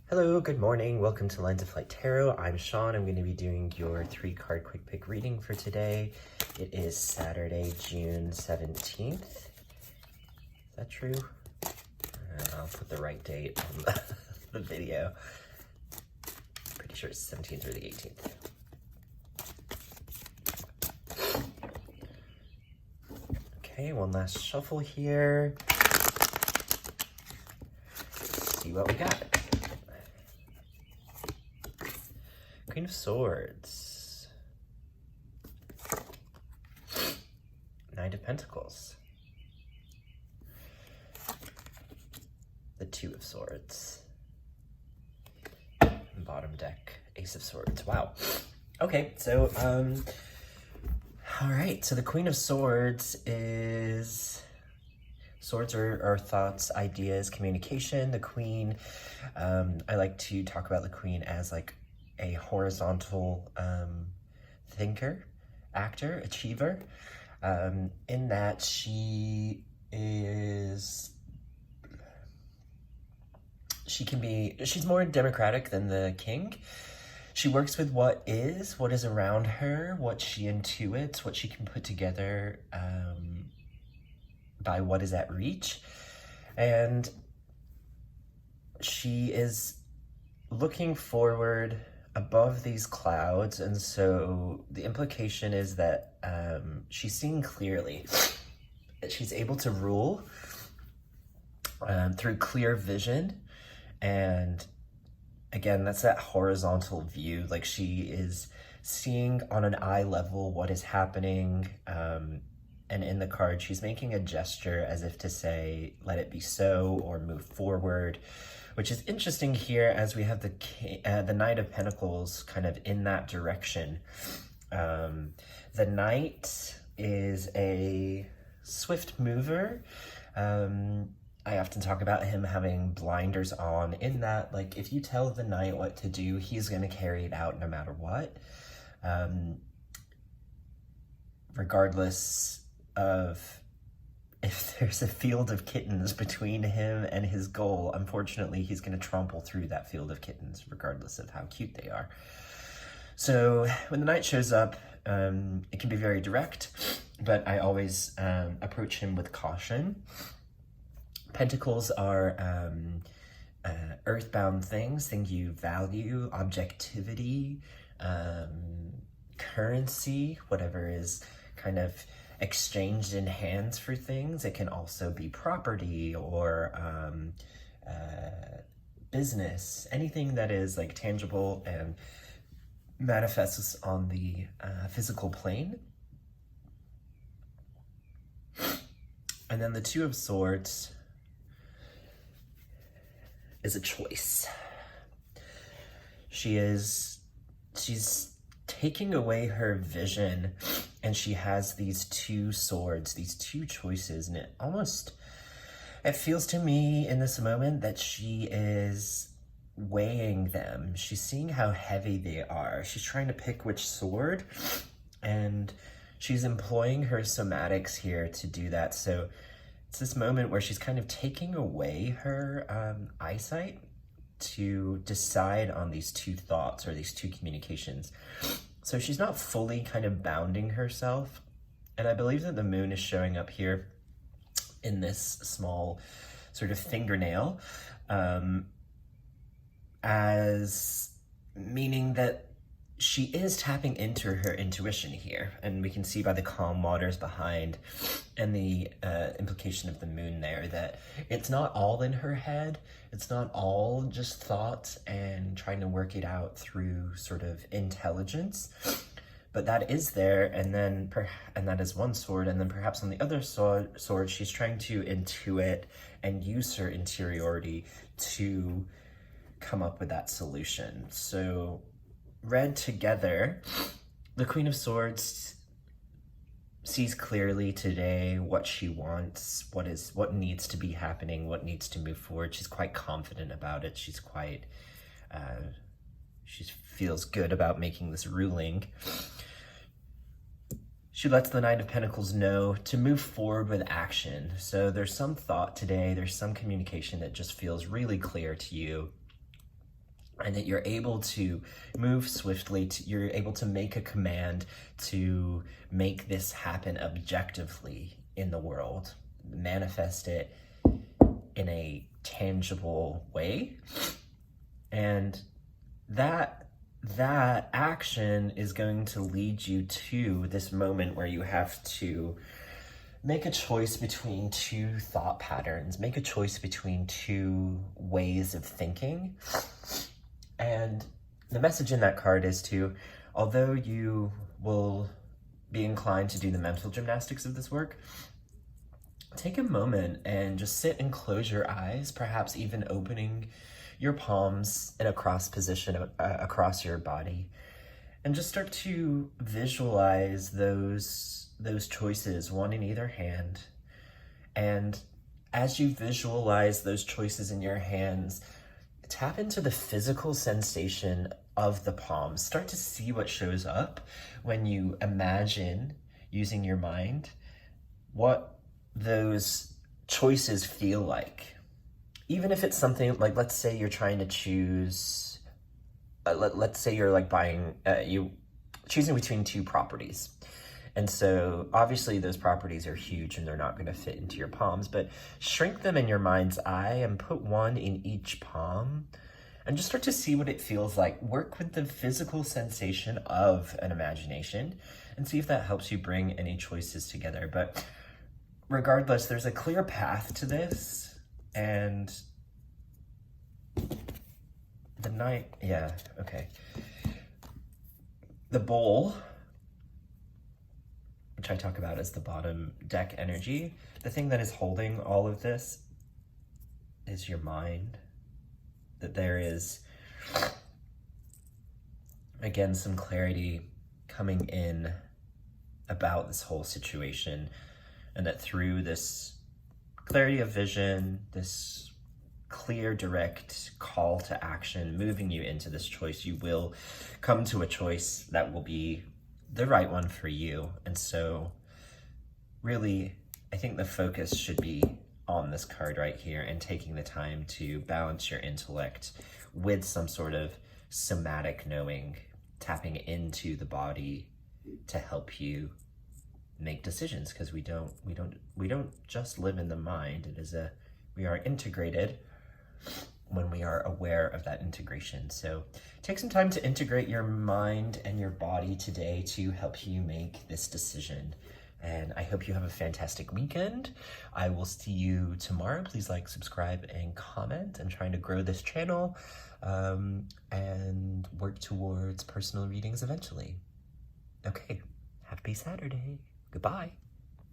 Hello, good morning. Welcome to Lines of Flight Tarot. I'm Sean. I'm going to be doing your 3-card quick pick reading for today. It is Saturday, June 17th. Is that true? I'll put the right date on the video. Pretty sure it's 17th or the 18th. Okay, one last shuffle here. Let's see what we got. Queen of Swords, Knight of Pentacles, the Two of Swords, and bottom deck, Ace of Swords. Wow. Okay, so, all right, so the Queen of Swords is, swords are thoughts, ideas, communication. The Queen, I like to talk about the Queen as like a horizontal thinker, actor, achiever, in that she's more democratic than the king. She works with what is around her, what she intuits, what she can put together by what is at reach. And she is looking forward above these clouds, and so the implication is that she's seeing clearly, that she's able to rule through clear vision. And again, that's that horizontal view, like she is seeing on an eye level what is happening, and in the card she's making a gesture as if to say, let it be so, or move forward, which is interesting here as we have the Knight of Pentacles kind of in that direction. The Knight is a swift mover. I often talk about him having blinders on, in that, like, if you tell the Knight what to do, he's going to carry it out no matter what. Regardless of if there's a field of kittens between him and his goal, unfortunately, he's going to trample through that field of kittens, regardless of how cute they are. So when the Knight shows up, it can be very direct, but I always approach him with caution. Pentacles are earthbound things you value, objectivity, currency, whatever is kind of exchanged in hands for things. It can also be property or business, anything that is like tangible and manifests on the physical plane. And then the Two of Swords is a choice. She's taking away her vision, and she has these two swords, these two choices, and it feels to me in this moment that she is weighing them. She's seeing how heavy they are. She's trying to pick which sword, and she's employing her somatics here to do that. So it's this moment where she's kind of taking away her eyesight to decide on these two thoughts or these two communications. So she's not fully kind of bounding herself. And I believe that the moon is showing up here in this small sort of fingernail, as meaning that she is tapping into her intuition here. And we can see by the calm waters behind and the implication of the moon there that it's not all in her head. It's not all just thoughts and trying to work it out through sort of intelligence, but that is there. And then, and that is one sword. And then perhaps on the other sword, she's trying to intuit and use her interiority to come up with that solution. So read together, the Queen of Swords sees clearly today what she wants, what needs to be happening, what needs to move forward. She's quite confident about it. She's quite, she feels good about making this ruling. She lets the Knight of Pentacles know to move forward with action. So there's some thought today, there's some communication that just feels really clear to you. and that you're able to move swiftly, you're able to make a command to make this happen objectively in the world, manifest it in a tangible way. And that action is going to lead you to this moment where you have to make a choice between two thought patterns, make a choice between two ways of thinking. And the message in that card is to, although you will be inclined to do the mental gymnastics of this work, take a moment and just sit and close your eyes, perhaps even opening your palms in a cross position across your body, and just start to visualize those choices, one in either hand. And as you visualize those choices in your hands, tap into the physical sensation of the palms. Start to see what shows up when you imagine, using your mind, what those choices feel like. Even if it's something like, let's say you're trying to choose, let's say you're like buying, choosing between two properties. And so obviously those properties are huge and they're not going to fit into your palms, but shrink them in your mind's eye and put one in each palm and just start to see what it feels like. Work with the physical sensation of an imagination and see if that helps you bring any choices together. But regardless, there's a clear path to this. And the night, yeah, okay. The bowl, which I talk about as the bottom deck energy, the thing that is holding all of this is your mind. That there is, again, some clarity coming in about this whole situation, and that through this clarity of vision, this clear, direct call to action, moving you into this choice, you will come to a choice that will be the right one for you. And so really, I think the focus should be on this card right here and taking the time to balance your intellect with some sort of somatic knowing, tapping into the body to help you make decisions, because we don't just live in the mind. We are integrated when we are aware of that integration. So take some time to integrate your mind and your body today to help you make this decision. And I hope you have a fantastic weekend. I will see you tomorrow. Please like, subscribe, and comment. I'm trying to grow this channel and work towards personal readings eventually. Okay, happy Saturday. Goodbye.